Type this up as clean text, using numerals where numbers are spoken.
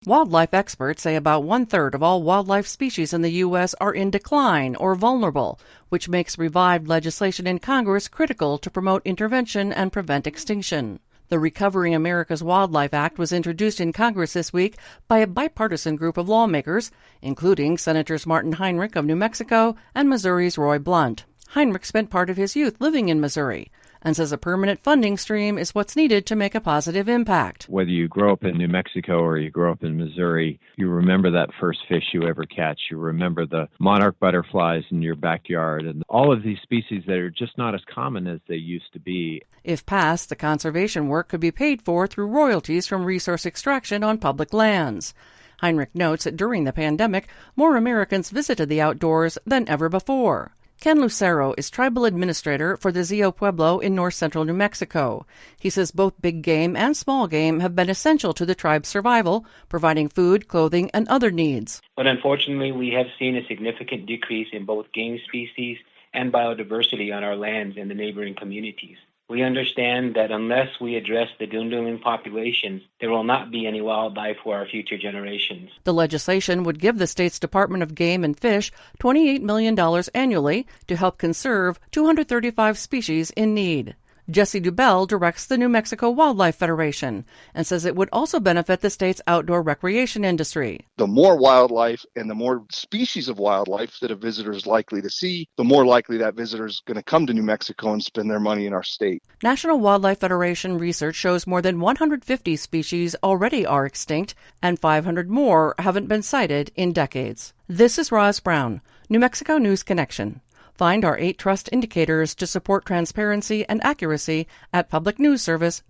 Wildlife experts say about one-third of all wildlife species in the U.S. are in decline or vulnerable, which makes revived legislation in Congress critical to promote intervention and prevent extinction. The Recovering America's Wildlife Act was introduced in Congress this week by a bipartisan group of lawmakers, including Senators Martin Heinrich of New Mexico and Missouri's Roy Blunt. Heinrich spent part of his youth living in Missouri and says a permanent funding stream is what's needed to make a positive impact. Whether you grow up in New Mexico or you grow up in Missouri, you remember that first fish you ever catch. You remember the monarch butterflies in your backyard and all of these species that are just not as common as they used to be. If passed, the conservation work could be paid for through royalties from resource extraction on public lands. Heinrich notes that during the pandemic, more Americans visited the outdoors than ever before. Ken Lucero is tribal administrator for the Zio Pueblo in north-central New Mexico. He says both big game and small game have been essential to the tribe's survival, providing food, clothing, and other needs. But unfortunately, we have seen a significant decrease in both game species and biodiversity on our lands and the neighboring communities. We understand that unless we address the dwindling populations, there will not be any wildlife for our future generations. The legislation would give the state's Department of Game and Fish $28 million annually to help conserve 235 species in need. Jesse Dubell directs the New Mexico Wildlife Federation and says it would also benefit the state's outdoor recreation industry. The more wildlife and the more species of wildlife that a visitor is likely to see, the more likely that visitor is going to come to New Mexico and spend their money in our state. National Wildlife Federation research shows more than 150 species already are extinct and 500 more haven't been cited in decades. This is Roz Brown, New Mexico News Connection. Find our 8 trust indicators to support transparency and accuracy at publicnewsservice.org.